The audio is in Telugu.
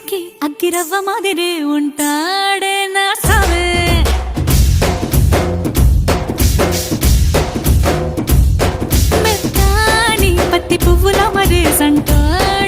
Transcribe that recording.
ఇంటికి అగ్గిరవ్వ మాదిరే ఉంటాడే నా సావే. మెత్తాని పత్తి పువ్వుల మరే సంటాడే